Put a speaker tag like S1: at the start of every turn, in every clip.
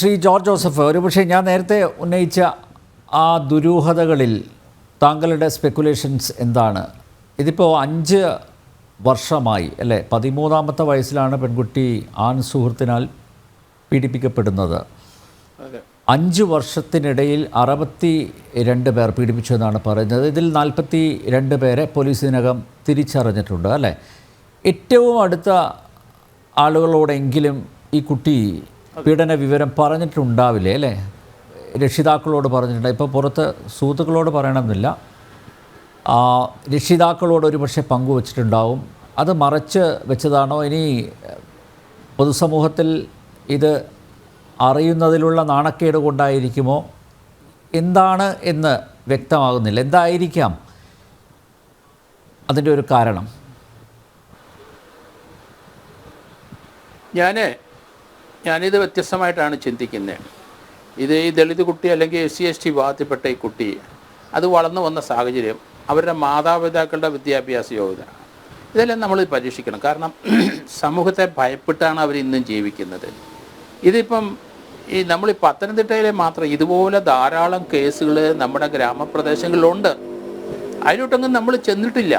S1: Shri George Joseph, ഒരുപക്ഷെ ഞാൻ നേരത്തെ ഉന്നയിച്ച ആ ദുരൂഹതകളിൽ താങ്കളുടെ സ്പെക്കുലേഷൻസ് എന്താണ്? ഇതിപ്പോൾ 5 വർഷമായി അല്ലേ? 13ാമത്തെ വയസ്സിലാണ് പെൺകുട്ടി ആൺ സുഹൃത്തിനാൽ പീഡിപ്പിക്കപ്പെടുന്നത്. 5 വർഷത്തിനിടയിൽ 62 പേർ പീഡിപ്പിച്ചു എന്നാണ് പറയുന്നത്. ഇതിൽ 42 പേരെ പോലീസ് ഇതിനകം തിരിച്ചറിഞ്ഞിട്ടുണ്ട് അല്ലേ? ഏറ്റവും അടുത്ത ആളുകളോടെങ്കിലും ഈ കുട്ടി പീഡന വിവരം പറഞ്ഞിട്ടുണ്ടാവില്ലേ അല്ലേ? രക്ഷിതാക്കളോട് പറഞ്ഞിട്ടുണ്ട്. ഇപ്പോൾ പുറത്ത് സുഹൃത്തുക്കളോട് പറയണമെന്നില്ല, രക്ഷിതാക്കളോട് ഒരു പക്ഷേ പങ്കുവച്ചിട്ടുണ്ടാവും. അത് മറച്ച് വെച്ചതാണോ? ഇനി പൊതുസമൂഹത്തിൽ ഇത് അറിയുന്നതിലുള്ള നാണക്കേട് കൊണ്ടായിരിക്കുമോ? എന്താണ് എന്ന് വ്യക്തമാകുന്നില്ല. എന്തായിരിക്കാം അതിൻ്റെ ഒരു കാരണം?
S2: ഞാനിത് വ്യത്യസ്തമായിട്ടാണ് ചിന്തിക്കുന്നത്. ഈ ദളിത് കുട്ടി അല്ലെങ്കിൽ SC/ST വിഭാഗത്തിൽപ്പെട്ട ഈ കുട്ടി അത് വളർന്നു വന്ന സാഹചര്യം, അവരുടെ മാതാപിതാക്കളുടെ വിദ്യാഭ്യാസ യോഗ്യത, ഇതെല്ലാം നമ്മൾ പരീക്ഷിക്കണം. കാരണം സമൂഹത്തെ ഭയപ്പെട്ടാണ് അവർ ഇന്നും ജീവിക്കുന്നത്. ഇതിപ്പം നമ്മൾ പത്തനംതിട്ടയിലെ മാത്രം ഇതുപോലെ ധാരാളം കേസുകൾ നമ്മുടെ ഗ്രാമപ്രദേശങ്ങളിലുണ്ട്. അതിലോട്ടൊന്നും നമ്മൾ ചെന്നിട്ടില്ല.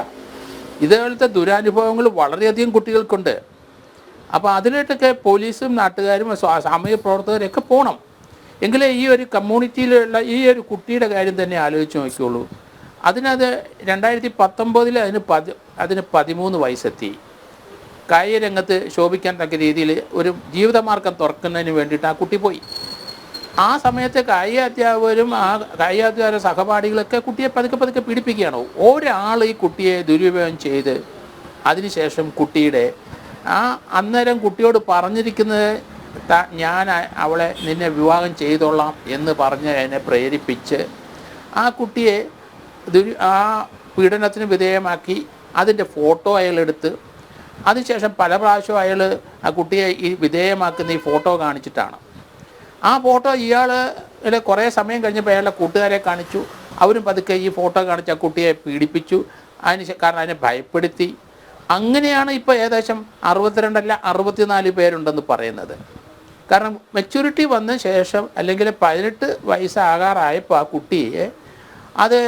S2: ഇതുപോലത്തെ ദുരനുഭവങ്ങൾ വളരെയധികം കുട്ടികൾക്കുണ്ട്. അപ്പോൾ അതിലോട്ടൊക്കെ പോലീസും നാട്ടുകാരും സാമൂഹ്യ പ്രവർത്തകരൊക്കെ പോകണം. എങ്കിലേ ഈ ഒരു കമ്മ്യൂണിറ്റിയിലുള്ള ഈ ഒരു കുട്ടിയുടെ കാര്യം തന്നെ ആലോചിച്ച് നോക്കിയുള്ളൂ. 2019 അതിന് 13 വയസ്സെത്തി. കായിക രംഗത്ത് ശോഭിക്കാൻ തക്ക രീതിയിൽ ഒരു ജീവിതമാർഗം തുറക്കുന്നതിന് വേണ്ടിയിട്ട് ആ കുട്ടി പോയി. ആ സമയത്ത് കായിക അധ്യാപകരും ആ കായികാധ്യാപക സഹപാഠികളൊക്കെ കുട്ടിയെ പതുക്കെ പീഡിപ്പിക്കുകയാണ്. ഒരാൾ ഈ കുട്ടിയെ ദുരുപയോഗം ചെയ്ത് അതിനുശേഷം കുട്ടിയുടെ അന്നേരം കുട്ടിയോട് പറഞ്ഞിരിക്കുന്നത് ഞാൻ അവളെ നിന്നെ വിവാഹം ചെയ്തോളാം എന്ന് പറഞ്ഞ് അതിനെ പ്രേരിപ്പിച്ച് ആ കുട്ടിയെ ആ പീഡനത്തിന് വിധേയമാക്കി അതിൻ്റെ ഫോട്ടോ അയാളെടുത്ത് അതിനുശേഷം പല പ്രാവശ്യവും അയാൾ ആ കുട്ടിയെ ഈ വിധേയമാക്കുന്ന ഈ ഫോട്ടോ കാണിച്ചിട്ടാണ്. ആ ഫോട്ടോ ഇയാൾ കുറേ സമയം കഴിഞ്ഞപ്പോൾ അയാളുടെ കൂട്ടുകാരെ കാണിച്ചു. അവരും പതുക്കെ ഈ ഫോട്ടോ കാണിച്ച് ആ കുട്ടിയെ പീഡിപ്പിച്ചു. കാരണം അതിനെ ഭയപ്പെടുത്തി. അങ്ങനെയാണ് ഇപ്പോൾ ഏകദേശം 62 അല്ല 64 പേരുണ്ടെന്ന് പറയുന്നത്. കാരണം മെച്യൂരിറ്റി വന്ന ശേഷം അല്ലെങ്കിൽ 18 വയസ്സാകാറായപ്പോൾ ആ കുട്ടിയെ അത്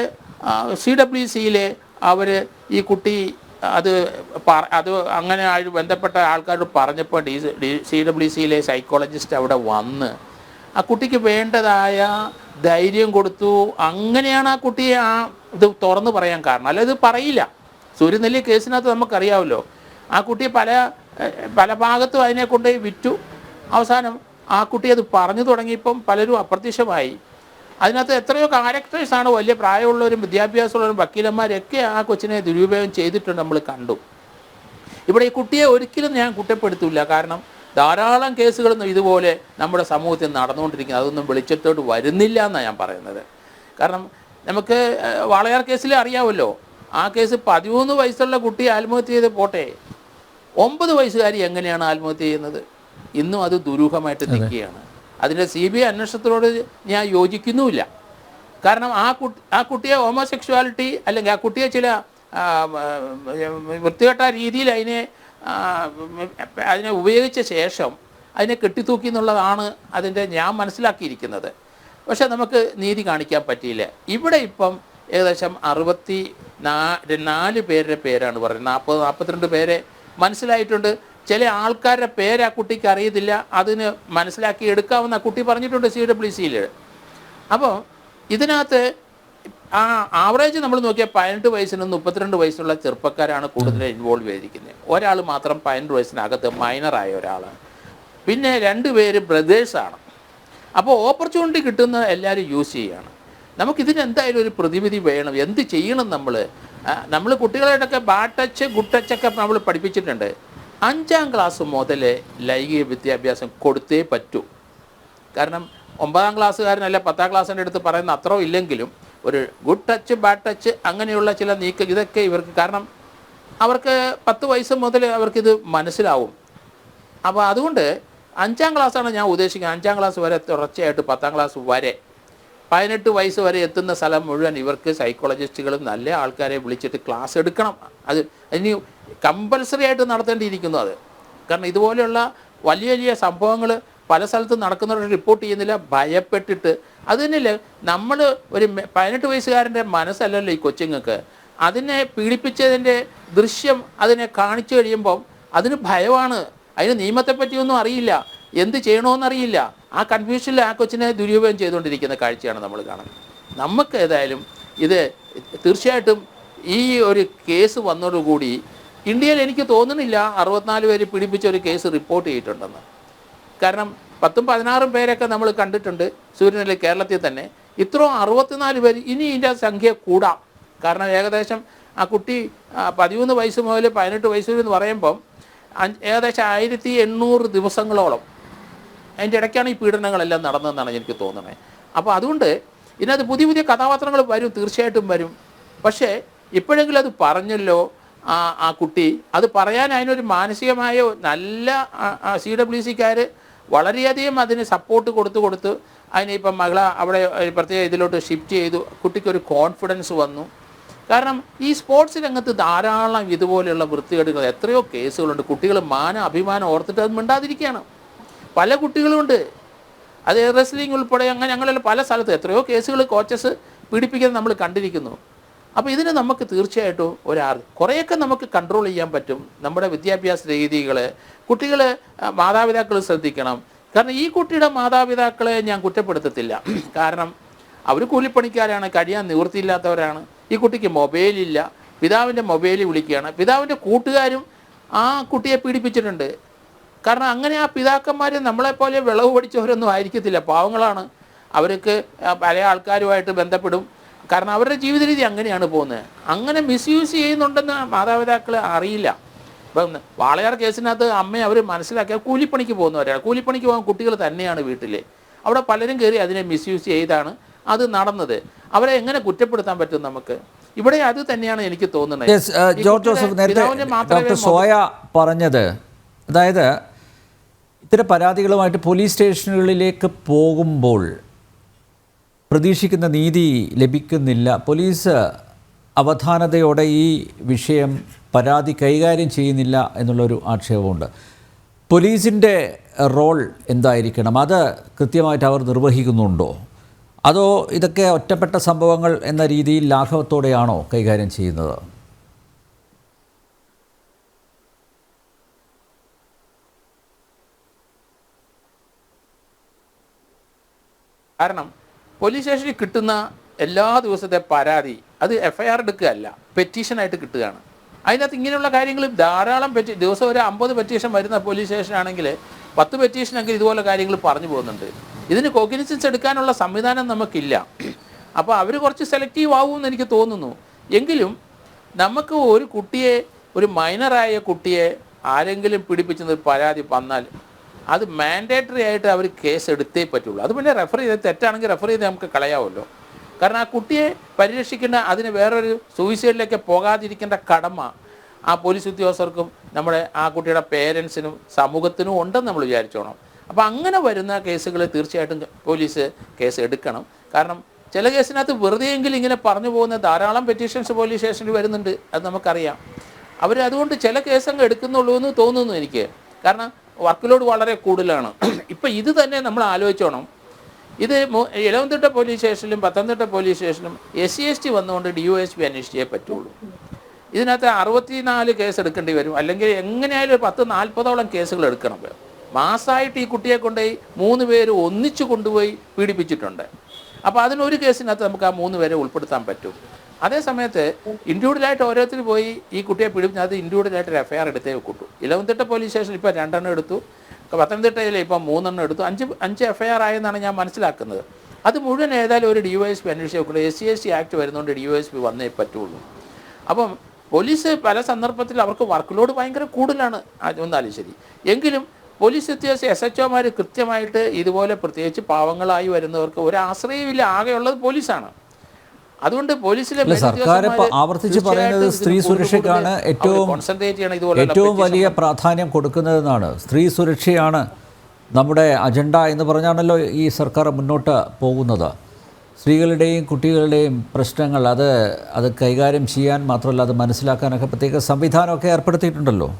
S2: CWCയിലെ അവർ ഈ കുട്ടി അത് അങ്ങനെ ബന്ധപ്പെട്ട ആൾക്കാരോട് പറഞ്ഞപ്പോൾ CWCയിലെ സൈക്കോളജിസ്റ്റ് അവിടെ വന്ന് ആ കുട്ടിക്ക് വേണ്ടതായ ധൈര്യം കൊടുത്തു. അങ്ങനെയാണ് ആ കുട്ടിയെ ഇത് തുറന്ന് പറയാൻ കാരണം. അല്ല, ഇത് പറയില്ല. സൂര്യനെല്ലി കേസിനകത്ത് നമുക്കറിയാമല്ലോ, ആ കുട്ടി പല ഭാഗത്തും അതിനെ കൊണ്ട് വിറ്റു. അവസാനം ആ കുട്ടി അത് പറഞ്ഞു തുടങ്ങിയപ്പം പലരും അപ്രത്യക്ഷമായി. അതിനകത്ത് എത്രയോ ക്യാരക്ടേഴ്സാണ്, വലിയ പ്രായമുള്ളവരും വിദ്യാഭ്യാസമുള്ളവരും വക്കീലന്മാരൊക്കെ ആ കൊച്ചിനെ ദുരുപയോഗം ചെയ്തിട്ടുണ്ട്, നമ്മൾ കണ്ടു. ഇവിടെ ഈ കുട്ടിയെ ഒരിക്കലും ഞാൻ കുറ്റപ്പെടുത്തില്ല. കാരണം ധാരാളം കേസുകളൊന്നും ഇതുപോലെ നമ്മുടെ സമൂഹത്തിൽ നടന്നുകൊണ്ടിരിക്കുന്നത്, അതൊന്നും വെളിച്ചത്തോട്ട് വരുന്നില്ല എന്നാണ് ഞാൻ പറയുന്നത്. കാരണം നമുക്ക് വാളയാർ കേസിൽ അറിയാമല്ലോ, ആ കേസ് 13 വയസ്സുള്ള കുട്ടി ആത്മഹത്യ ചെയ്ത് പോട്ടെ, 9 വയസ്സുകാരി എങ്ങനെയാണ് ആത്മഹത്യ ചെയ്യുന്നത്? ഇന്നും അത് ദുരൂഹമായിട്ട് നിൽക്കുകയാണ്. അതിൻ്റെ CBI അന്വേഷണത്തിനോട് ഞാൻ യോജിക്കുന്നുമില്ല. കാരണം ആ കുട്ടിയെ ഹോമോസെക്ഷുവാലിറ്റി അല്ലെങ്കിൽ ആ കുട്ടിയെ ചില വൃത്തികെട്ട രീതിയിൽ അതിനെ ഉപയോഗിച്ച ശേഷം അതിനെ കെട്ടിത്തൂക്കി എന്നുള്ളതാണ് അതിൻ്റെ ഞാൻ മനസ്സിലാക്കിയിരിക്കുന്നത്. പക്ഷെ നമുക്ക് നീതി കാണിക്കാൻ പറ്റിയില്ല. ഇവിടെ ഇപ്പം ഏകദേശം 64 പേരുടെ പേരാണ് പറയുന്നത്. 42 പേരെ മനസ്സിലായിട്ടുണ്ട്. ചില ആൾക്കാരുടെ പേര് ആ കുട്ടിക്ക് അറിയത്തില്ല, അതിന് മനസ്സിലാക്കി എടുക്കാമെന്ന് ആ കുട്ടി പറഞ്ഞിട്ടുണ്ട് CWCയിൽ. അപ്പോൾ ഇതിനകത്ത് ആവറേജ് നമ്മൾ നോക്കിയാൽ 18 വയസ്സിനും 32 വയസ്സുള്ള ചെറുപ്പക്കാരാണ് കൂടുതൽ ഇൻവോൾവ് ചെയ്തിരിക്കുന്നത്. ഒരാൾ മാത്രം 18 വയസ്സിനകത്ത് മൈനറായ ഒരാൾ, പിന്നെ 2 പേര് ബ്രദേഴ്സാണ്. അപ്പോൾ ഓപ്പർച്യൂണിറ്റി കിട്ടുന്ന എല്ലാവരും യൂസ് ചെയ്യുകയാണ്. നമുക്കിതിന് എന്തായാലും ഒരു പ്രതിവിധി വേണം. എന്ത് ചെയ്യണം? നമ്മൾ കുട്ടികളായിട്ടൊക്കെ ബാഡ് ടച്ച് ഗുഡ് ടച്ചൊക്കെ നമ്മൾ പഠിപ്പിച്ചിട്ടുണ്ട്. 5ാം ക്ലാസ് മുതൽ ലൈംഗിക വിദ്യാഭ്യാസം കൊടുത്തേ പറ്റൂ. കാരണം 9ാം ക്ലാസ്സുകാരനല്ല 10ാം ക്ലാസ്സിൻ്റെ അടുത്ത് പറയുന്ന അത്രയും ഇല്ലെങ്കിലും ഒരു ഗുഡ് ടച്ച് ബാഡ് ടച്ച് അങ്ങനെയുള്ള ചില ഇതൊക്കെ ഇവർക്ക്, കാരണം അവർക്ക് 10 വയസ്സ് മുതൽ അവർക്കിത് മനസ്സിലാവും. അപ്പോൾ അതുകൊണ്ട് 5ാം ക്ലാസ്സാണ് ഞാൻ ഉദ്ദേശിക്കുന്നത്. 5ാം ക്ലാസ് വരെ തുടർച്ചയായിട്ട് 10ാം ക്ലാസ് വരെ 18 വയസ്സ് വരെ എത്തുന്ന സ്ഥലം മുഴുവൻ ഇവർക്ക് സൈക്കോളജിസ്റ്റുകളും നല്ല ആൾക്കാരെ വിളിച്ചിട്ട് ക്ലാസ് എടുക്കണം. അത് ഇനി കമ്പൽസറി ആയിട്ട് നടത്തേണ്ടിയിരിക്കുന്നു. കാരണം ഇതുപോലെയുള്ള വലിയ വലിയ സംഭവങ്ങൾ പല സ്ഥലത്തും നടക്കുന്നവർ റിപ്പോർട്ട് ചെയ്യുന്നില്ല, ഭയപ്പെട്ടിട്ട്. അത് തന്നെയല്ലേ നമ്മൾ ഒരു 18 വയസ്സുകാരൻ്റെ മനസ്സല്ലല്ലോ ഈ കൊച്ചുങ്ങൾക്ക്. അതിനെ പീഡിപ്പിച്ചതിൻ്റെ ദൃശ്യം അതിനെ കാണിച്ചു കഴിയുമ്പം അതിന് ഭയമാണ്. അതിന് നിയമത്തെപ്പറ്റിയൊന്നും അറിയില്ല, എന്ത് ചെയ്യണമെന്നറിയില്ല. ആ കൺഫ്യൂഷനിൽ ആ കൊച്ചിനെ ദുരുപയോഗം ചെയ്തുകൊണ്ടിരിക്കുന്ന കാഴ്ചയാണ് നമ്മൾ കാണുന്നത്. നമുക്ക് ഏതായാലും ഇത് തീർച്ചയായിട്ടും ഈ ഒരു കേസ് വന്നതോടുകൂടി ഇന്ത്യയിൽ എനിക്ക് തോന്നുന്നില്ല 64 പേര് പീഡിപ്പിച്ച ഒരു കേസ് റിപ്പോർട്ട് ചെയ്തിട്ടുണ്ടെന്ന്. കാരണം 10-16 പേരൊക്കെ നമ്മൾ കണ്ടിട്ടുണ്ട് സൂര്യനിലെ കേരളത്തിൽ തന്നെ. ഇത്രയും 64 പേര്, ഇനി ഇതിൻ്റെ സംഖ്യ കൂടാം. കാരണം ഏകദേശം ആ കുട്ടി 13 വയസ്സ് മുതൽ 18 വയസ്സ് എന്ന് പറയുമ്പം ഏകദേശം 1800 ദിവസങ്ങളോളം അതിൻ്റെ ഇടയ്ക്കാണ് ഈ പീഡനങ്ങളെല്ലാം നടന്നതെന്നാണ് എനിക്ക് തോന്നുന്നത്. അപ്പോൾ അതുകൊണ്ട് ഇതിനകത്ത് പുതിയ പുതിയ കഥാപാത്രങ്ങൾ വരും, തീർച്ചയായിട്ടും വരും. പക്ഷേ ഇപ്പോഴെങ്കിലും അത് പറഞ്ഞല്ലോ ആ കുട്ടി. അത് പറയാൻ അതിനൊരു മാനസികമായ നല്ല CWCക്കാർ വളരെയധികം അതിന് സപ്പോർട്ട് കൊടുത്ത് അതിനെ ഇപ്പം മകളെ അവിടെ പ്രത്യേക ഇതിലോട്ട് ഷിഫ്റ്റ് ചെയ്തു. കുട്ടിക്കൊരു കോൺഫിഡൻസ് വന്നു. കാരണം ഈ സ്പോർട്സ് രംഗത്ത് ധാരാളം ഇതുപോലെയുള്ള വൃത്തികേടുകൾ എത്രയോ കേസുകളുണ്ട്. കുട്ടികൾ അഭിമാനം ഓർത്തിട്ട് അത് മിണ്ടാതിരിക്കുകയാണ്. പല കുട്ടികളുമുണ്ട്. അത് റെസ്ലിംഗ് ഉൾപ്പെടെ അങ്ങനെയുള്ള പല സ്ഥലത്ത് എത്രയോ കേസുകൾ കോച്ചസ് പീഡിപ്പിക്കുന്നത് നമ്മൾ കണ്ടിരിക്കുന്നു. അപ്പോൾ ഇതിന് നമുക്ക് തീർച്ചയായിട്ടും കുറേയൊക്കെ നമുക്ക് കൺട്രോൾ ചെയ്യാൻ പറ്റും. നമ്മുടെ വിദ്യാഭ്യാസ രീതികൾ, കുട്ടികൾ, മാതാപിതാക്കൾ ശ്രദ്ധിക്കണം. കാരണം ഈ കുട്ടിയുടെ മാതാപിതാക്കളെ ഞാൻ കുറ്റപ്പെടുത്തത്തില്ല. കാരണം അവർ കൂലിപ്പണിക്കാരാണ്, കഴിയാൻ നിവൃത്തിയില്ലാത്തവരാണ്. ഈ കുട്ടിക്ക് മൊബൈലില്ല, പിതാവിൻ്റെ മൊബൈലിൽ വിളിക്കുകയാണ്. പിതാവിൻ്റെ കൂട്ടുകാരും ആ കുട്ടിയെ പീഡിപ്പിച്ചിട്ടുണ്ട്. കാരണം അങ്ങനെ ആ പിതാക്കന്മാർ നമ്മളെപ്പോലെ വിളവ് പഠിച്ചവരൊന്നും ആയിരിക്കത്തില്ല, പാവങ്ങളാണ്. അവർക്ക് പല ആൾക്കാരുമായിട്ട് ബന്ധപ്പെടും. കാരണം അവരുടെ ജീവിത രീതി അങ്ങനെയാണ് പോകുന്നത്. അങ്ങനെ മിസ്യൂസ് ചെയ്യുന്നുണ്ടെന്ന് മാതാപിതാക്കൾ അറിയില്ല. ഇപ്പം വാളയാർ കേസിനകത്ത് അമ്മയെ അവർ മനസ്സിലാക്കിയാൽ കൂലിപ്പണിക്ക് പോകുന്നവരാണ്. കൂലിപ്പണിക്ക് പോകാൻ കുട്ടികൾ തന്നെയാണ് വീട്ടിൽ. അവിടെ പലരും കയറി അതിനെ മിസ്യൂസ് ചെയ്താണ് അത് നടന്നത്. അവരെ എങ്ങനെ കുറ്റപ്പെടുത്താൻ പറ്റും നമുക്ക്? ഇവിടെ അത് തന്നെയാണ് എനിക്ക് തോന്നുന്നത്.
S1: ജോർജ് ജോസഫ്, നേരത്തെ ഡോക്ടർ സോയ പറഞ്ഞത്, അതായത് ഇത്തരം പരാതികളുമായിട്ട് പോലീസ് സ്റ്റേഷനുകളിലേക്ക് പോകുമ്പോൾ പ്രതീക്ഷിക്കുന്ന നീതി ലഭിക്കുന്നില്ല, പോലീസ് അവധാനതയോടെ ഈ വിഷയം പരാതി കൈകാര്യം ചെയ്യുന്നില്ല എന്നുള്ളൊരു ആക്ഷേപമുണ്ട്. പോലീസിൻ്റെ റോൾ എന്തായിരിക്കണം? അത് കൃത്യമായിട്ട് അവർ നിർവഹിക്കുന്നുണ്ടോ? അതോ ഇതൊക്കെ ഒറ്റപ്പെട്ട സംഭവങ്ങൾ എന്ന രീതിയിൽ ലാഘവത്തോടെയാണോ കൈകാര്യം ചെയ്യുന്നത്?
S2: കാരണം പോലീസ് സ്റ്റേഷനിൽ കിട്ടുന്ന എല്ലാ ദിവസത്തെ പരാതി അത് FIR എടുക്കുകയല്ല, പെറ്റീഷനായിട്ട് കിട്ടുകയാണ്. അതിനകത്ത് ഇങ്ങനെയുള്ള കാര്യങ്ങൾ ധാരാളം ദിവസം ഒരു 50 പെറ്റീഷൻ വരുന്ന പോലീസ് സ്റ്റേഷനാണെങ്കിൽ 10 പെറ്റീഷനെങ്കിൽ ഇതുപോലെ കാര്യങ്ങൾ പറഞ്ഞു പോകുന്നുണ്ട്. ഇതിന് കോഗ്നിസൻസ് എടുക്കാനുള്ള സംവിധാനം നമുക്കില്ല. അപ്പോൾ അവർ കുറച്ച് സെലക്റ്റീവ് ആവുമെന്ന് എനിക്ക് തോന്നുന്നു. എങ്കിലും നമുക്ക് ഒരു കുട്ടിയെ, ഒരു മൈനറായ കുട്ടിയെ ആരെങ്കിലും പിടിപ്പിച്ചെന്ന് പരാതി വന്നാൽ അത് മാൻഡേറ്ററി ആയിട്ട് അവർ കേസ് എടുത്തേ പറ്റുള്ളൂ. അത് പിന്നെ റെഫർ ചെയ്ത് തെറ്റാണെങ്കിൽ റെഫർ ചെയ്ത് നമുക്ക് കളയാമല്ലോ. കാരണം ആ കുട്ടിയെ പരിരക്ഷിക്കേണ്ട, അതിന് വേറൊരു സൂയിസൈഡിലേക്ക് പോകാതിരിക്കേണ്ട കടമ ആ പോലീസ് ഉദ്യോഗസ്ഥർക്കും നമ്മുടെ ആ കുട്ടിയുടെ പേരൻസിനും സമൂഹത്തിനും ഉണ്ടെന്ന് നമ്മൾ വിചാരിച്ചോണം. അപ്പോൾ അങ്ങനെ വരുന്ന കേസുകൾ തീർച്ചയായിട്ടും പോലീസ് കേസ് എടുക്കണം. കാരണം ചില കേസിനകത്ത് വെറുതെയെങ്കിലും ഇങ്ങനെ പറഞ്ഞു പോകുന്ന ധാരാളം പെറ്റീഷൻസ് പോലീസ് സ്റ്റേഷനിൽ വരുന്നുണ്ട്, അത് നമുക്കറിയാം. അവർ അതുകൊണ്ട് ചില കേസങ്ങ് എടുക്കുന്നുള്ളൂ എന്ന് തോന്നുന്നു എനിക്ക്. കാരണം വർക്ക് ലോഡ് വളരെ കൂടുതലാണ്. ഇപ്പം ഇത് തന്നെ നമ്മൾ ആലോചിച്ചോണം. ഇത് ഇലവന്തിട്ട പോലീസ് സ്റ്റേഷനിലും പത്തനംതിട്ട പോലീസ് സ്റ്റേഷനിലും SC/ST വന്നുകൊണ്ട് DOSP അന്വേഷിച്ചേ പറ്റുള്ളൂ. ഇതിനകത്ത് 64 കേസ് എടുക്കേണ്ടി വരും. അല്ലെങ്കിൽ എങ്ങനെയായാലും ഒരു 10-40ഓളം കേസുകൾ എടുക്കണം. മാസമായിട്ട് ഈ കുട്ടിയെ കൊണ്ടുപോയി 3 പേര് ഒന്നിച്ചു കൊണ്ടുപോയി പീഡിപ്പിച്ചിട്ടുണ്ട്. അപ്പോൾ അതിനൊരു കേസിനകത്ത് നമുക്ക് ആ 3 പേരെ ഉൾപ്പെടുത്താൻ പറ്റും. അതേ സമയത്ത് ഇൻഡിവിജ്വലായിട്ട് ഓരോരുത്തർ പോയി ഈ കുട്ടിയെ പീഡിപ്പിച്ചത് ഇൻഡിവിജ്വലായിട്ട് ഒരു FIR എടുത്തേ കിട്ടൂ. ഇലവന്തിട്ട പോലീസ് സ്റ്റേഷനിൽ ഇപ്പോൾ 2 എണ്ണം എടുത്തു, പത്തനംതിട്ടയിൽ ഇപ്പം 3 എണ്ണം എടുത്തു, 5 FIR ആയെന്നാണ് ഞാൻ മനസ്സിലാക്കുന്നത്. അത് മുഴുവൻ ഏതായാലും ഒരു DOSP അന്വേഷിച്ച് നോക്കുള്ളൂ. SC/ST ആക്ട് വരുന്നതുകൊണ്ട് DOSP വന്നേ പറ്റുള്ളൂ. അപ്പം പോലീസ് പല സന്ദർഭത്തിൽ അവർക്ക് വർക്ക് ലോഡ് ഭയങ്കര കൂടുതലാണ്, അതൊന്നാലും ശരി. എങ്കിലും പോലീസ് ഉദ്യോഗസ്ഥ SHOമാർ കൃത്യമായിട്ട് ഇതുപോലെ പ്രത്യേകിച്ച് പാവങ്ങളായി വരുന്നവർക്ക് ഒരു ആശ്രയമില്ല, ആകെയുള്ളത് പോലീസാണ്. അതുകൊണ്ട് പോലീസിലെ
S1: സർക്കാർ ആവർത്തിച്ച് പറയുന്നത് സ്ത്രീ സുരക്ഷയ്ക്കാണ് ഏറ്റവും വലിയ പ്രാധാന്യം കൊടുക്കുന്നതെന്നാണ്. സ്ത്രീ സുരക്ഷയാണ് നമ്മുടെ അജണ്ട എന്ന് പറഞ്ഞാണല്ലോ ഈ സർക്കാർ മുന്നോട്ട് പോകുന്നത്. സ്ത്രീകളുടെയും കുട്ടികളുടെയും പ്രശ്നങ്ങൾ അത് കൈകാര്യം ചെയ്യാൻ മാത്രമല്ല അത് മനസ്സിലാക്കാനൊക്കെ പ്രത്യേക സംവിധാനമൊക്കെ ഏർപ്പെടുത്തിയിട്ടുണ്ടല്ലോ.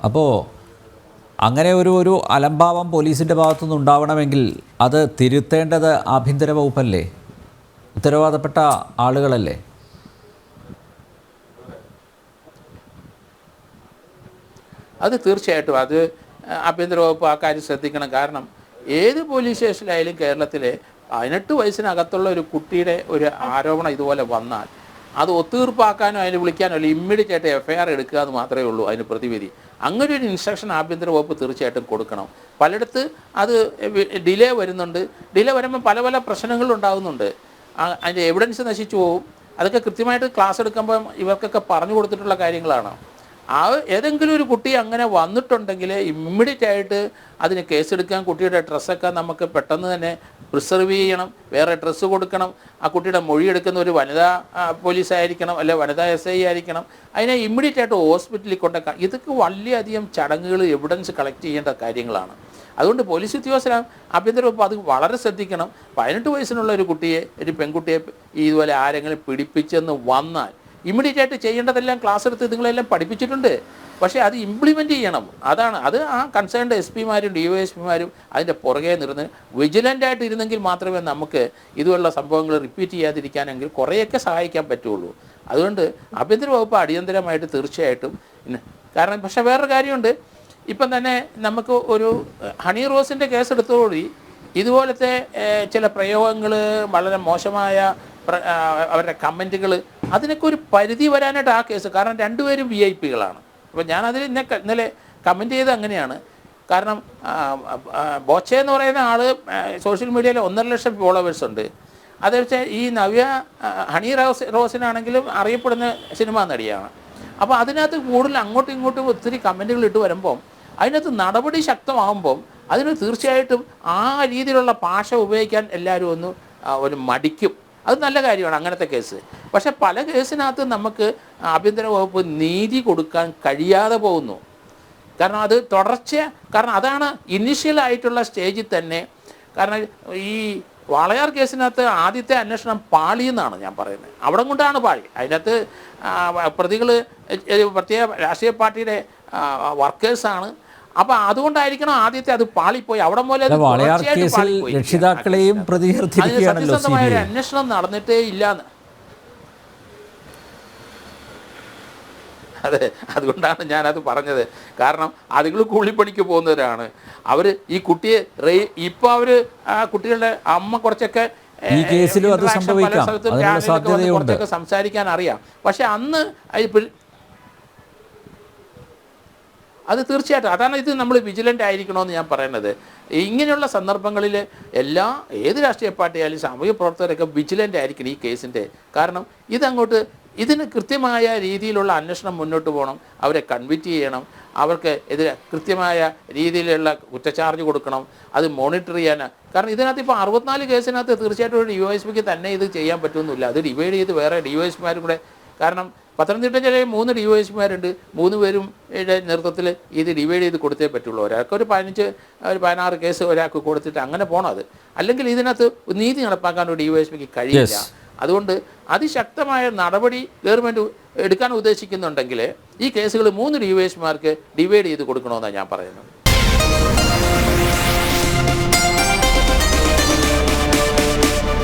S1: അപ്പോൾ അങ്ങനെ ഒരു അലംഭാവം പോലീസിൻ്റെ ഭാഗത്തുനിന്ന് ഉണ്ടാവണമെങ്കിൽ അത് തിരുത്തേണ്ടത് ആഭ്യന്തര വകുപ്പല്ലേ, ഉത്തരവാദപ്പെട്ട ആളുകളല്ലേ?
S2: അത് തീർച്ചയായിട്ടും അത് ആഭ്യന്തര വകുപ്പ് ആ കാര്യം ശ്രദ്ധിക്കണം. കാരണം ഏത് പോലീസ് സ്റ്റേഷനിലായാലും കേരളത്തിലെ 18 വയസ്സിനകത്തുള്ള ഒരു കുട്ടിയുടെ ഒരു ആരോപണം ഇതുപോലെ വന്നാൽ അത് ഒത്തീർപ്പാക്കാനോ അതിന് വിളിക്കാനോ അല്ല, ഇമ്മീഡിയറ്റ് ആയിട്ട് FIR എടുക്കുക എന്ന് മാത്രമേ ഉള്ളൂ അതിന് പ്രതിവിധി. അങ്ങനെ ഒരു ഇൻസ്ട്രക്ഷൻ ആഭ്യന്തര വകുപ്പ് തീർച്ചയായിട്ടും കൊടുക്കണം. പലയിടത്ത് അത് ഡിലേ വരുന്നുണ്ട്. ഡിലേ വരുമ്പോൾ പല പല പ്രശ്നങ്ങളും ഉണ്ടാകുന്നുണ്ട്. അതിൻ്റെ എവിഡൻസ് നശിച്ചു പോകും. അതൊക്കെ കൃത്യമായിട്ട് ക്ലാസ് എടുക്കുമ്പം ഇവർക്കൊക്കെ പറഞ്ഞു കൊടുത്തിട്ടുള്ള കാര്യങ്ങളാണ്. ഏതെങ്കിലും ഒരു കുട്ടി അങ്ങനെ വന്നിട്ടുണ്ടെങ്കിൽ ഇമ്മീഡിയറ്റ് ആയിട്ട് അതിന് കേസെടുക്കാൻ, കുട്ടിയുടെ ഡ്രസ്സൊക്കെ നമുക്ക് പെട്ടെന്ന് തന്നെ പ്രിസർവ് ചെയ്യണം, വേറെ ഡ്രസ്സ് കൊടുക്കണം. ആ കുട്ടിയുടെ മൊഴിയെടുക്കുന്ന ഒരു വനിതാ പോലീസായിരിക്കണം, അല്ലെ വനിതാ SI ആയിരിക്കണം. അതിനെ ഇമ്മീഡിയറ്റ് ആയിട്ട് ഹോസ്പിറ്റലിൽ കൊണ്ടേക്കാം. ഇതൊക്കെ വളരെയധികം ചടങ്ങുകൾ, എവിഡൻസ് കളക്ട് ചെയ്യേണ്ട കാര്യങ്ങളാണ്. അതുകൊണ്ട് പോലീസ് ഉദ്യോഗസ്ഥരാണ് ആഭ്യന്തര വകുപ്പ് അത് വളരെ ശ്രദ്ധിക്കണം. 18 വയസ്സിനുള്ള ഒരു കുട്ടിയെ, ഒരു പെൺകുട്ടിയെ ഇതുപോലെ ആരെങ്കിലും പിടിപ്പിച്ചെന്ന് വന്നാൽ ഇമ്മീഡിയറ്റ് ആയിട്ട് ചെയ്യേണ്ടതെല്ലാം ക്ലാസ് എടുത്ത് നിങ്ങളെല്ലാം പഠിപ്പിച്ചിട്ടുണ്ട്. പക്ഷേ അത് ഇംപ്ലിമെൻറ്റ് ചെയ്യണം. അത് ആ കൺസേൺഡ് SP മാരും DYSP മാരും അതിൻ്റെ പുറകെ നിന്ന് വിജിലൻ്റായിട്ട് ഇരുന്നെങ്കിൽ മാത്രമേ നമുക്ക് ഇതുപോലുള്ള സംഭവങ്ങൾ റിപ്പീറ്റ് ചെയ്യാതിരിക്കാനെങ്കിൽ കുറേയൊക്കെ സഹായിക്കാൻ പറ്റുള്ളൂ. അതുകൊണ്ട് ആഭ്യന്തര വകുപ്പ് അടിയന്തരമായിട്ട് തീർച്ചയായിട്ടും കാരണം. പക്ഷേ വേറൊരു കാര്യമുണ്ട്. ഇപ്പം തന്നെ നമുക്ക് ഒരു ഹണി റോസിൻ്റെ കേസെടുത്തോടുകൂടി ഇതുപോലത്തെ ചില പ്രയോഗങ്ങൾ, വളരെ മോശമായ അവരുടെ കമൻറ്റുകൾ, അതിനൊക്കെ ഒരു പരിധി വരാനായിട്ട് ആ കേസ്. കാരണം രണ്ടുപേരും VIP-കളാണ്. അപ്പോൾ ഞാനതിൽ ഇന്നലെ കമൻറ്റ് ചെയ്ത് അങ്ങനെയാണ്. കാരണം ബോച്ചെ എന്ന് പറയുന്ന ആൾ സോഷ്യൽ മീഡിയയിൽ 1.5 ലക്ഷം ഫോളോവേഴ്സ് ഉണ്ട്. അത് വെച്ചാൽ ഈ നവ്യ ഹണി റോസിനാണെങ്കിലും അറിയപ്പെടുന്ന സിനിമാ നടിയാണ്. അപ്പോൾ അതിനകത്ത് കൂടുതൽ അങ്ങോട്ടും ഇങ്ങോട്ടും ഒത്തിരി കമൻറ്റുകൾ ഇട്ട് വരുമ്പം അതിനകത്ത് നടപടി ശക്തമാകുമ്പം അതിന് തീർച്ചയായിട്ടും ആ രീതിയിലുള്ള ഭാഷ ഉപയോഗിക്കാൻ എല്ലാവരും ഒന്ന് മടിക്കും. അത് നല്ല കാര്യമാണ് അങ്ങനത്തെ കേസ്. പക്ഷേ പല കേസിനകത്ത് നമുക്ക് ആഭ്യന്തര വകുപ്പ് നീതി കൊടുക്കാൻ കഴിയാതെ പോകുന്നു. കാരണം അത് കാരണം അതാണ് ഇനിഷ്യലായിട്ടുള്ള സ്റ്റേജിൽ തന്നെ. കാരണം ഈ വാളയാർ കേസിനകത്ത് ആദ്യത്തെ അന്വേഷണം പാളിയെന്നാണ് ഞാൻ പറയുന്നത്. അവിടെ കൊണ്ടാണ് പാളി. അതിനകത്ത് പ്രതികൾ പ്രത്യേക രാഷ്ട്രീയ പാർട്ടിയുടെ വർക്കേഴ്സാണ്. അപ്പോൾ അതുകൊണ്ടായിരിക്കണം ആദ്യത്തെ അത് പാളിപ്പോയി. അവിടെ പോലെ
S1: രക്ഷിതാക്കളെയും
S2: സത്യസന്ധമായ ഒരു അന്വേഷണം നടന്നിട്ടേ ഇല്ലാന്ന്. അതെ, അതുകൊണ്ടാണ് ഞാനത് പറഞ്ഞത്. കാരണം അതുങ്ങൾ കൂലിപ്പണിക്ക് പോകുന്നവരാണ്. അവർ ഈ കുട്ടിയെ ഇപ്പോൾ അവർ കുട്ടികളുടെ അമ്മ കുറച്ചൊക്കെ
S1: ഈ കേസിലും അത് സംഭവിക്കാം,
S2: കുറച്ചൊക്കെ സംസാരിക്കാൻ അറിയാം. പക്ഷെ അന്ന് അത് തീർച്ചയായിട്ടും അതാണ്. ഇത് നമ്മൾ വിജിലൻ്റ് ആയിരിക്കണമെന്ന് ഞാൻ പറയുന്നത്. ഇങ്ങനെയുള്ള സന്ദർഭങ്ങളിൽ ഏത് രാഷ്ട്രീയ പാർട്ടിയായാലും സാമൂഹ്യ പ്രവർത്തകരൊക്കെ വിജിലൻ്റ് ആയിരിക്കണം ഈ കേസിൻ്റെ. കാരണം ഇതിന് കൃത്യമായ രീതിയിലുള്ള അന്വേഷണം മുന്നോട്ട് പോകണം. അവരെ കൺവിക്റ്റ് ചെയ്യണം. അവർക്ക് എതിരെ കൃത്യമായ രീതിയിലുള്ള കുറ്റച്ചാർജ് കൊടുക്കണം. അത് മോണിറ്റർ ചെയ്യാൻ. കാരണം ഇതിനകത്ത് ഇപ്പോൾ 64 കേസിനകത്ത് തീർച്ചയായിട്ടും ഒരു DYSPക്ക് തന്നെ ഇത് ചെയ്യാൻ പറ്റുമെന്നില്ല. അത് ഡിവൈഡ് ചെയ്ത് വേറെ DYSPമാരും കൂടെ. കാരണം പത്തനംതിട്ട ജില്ലയിൽ 3 DYSPമാരുണ്ട്. 3 പേരും നേതൃത്വത്തിൽ ഇത് ഡിവൈഡ് ചെയ്ത് കൊടുത്തേ പറ്റുള്ളൂ. ഒരാൾക്ക് ഒരു 16 കേസ് ഒരാൾക്ക് കൊടുത്തിട്ട് അങ്ങനെ പോകണം. അത് അല്ലെങ്കിൽ ഇതിനകത്ത് നീതി നടപ്പാക്കാൻ ഒരു DYSPക്ക് കഴിയില്ല. അതുകൊണ്ട് അതിശക്തമായ നടപടി ഗവൺമെൻറ് എടുക്കാൻ ഉദ്ദേശിക്കുന്നുണ്ടെങ്കിൽ ഈ കേസുകൾ 3 DYSPമാർക്ക് ഡിവൈഡ് ചെയ്ത് കൊടുക്കണമെന്നാണ് ഞാൻ പറയുന്നത്.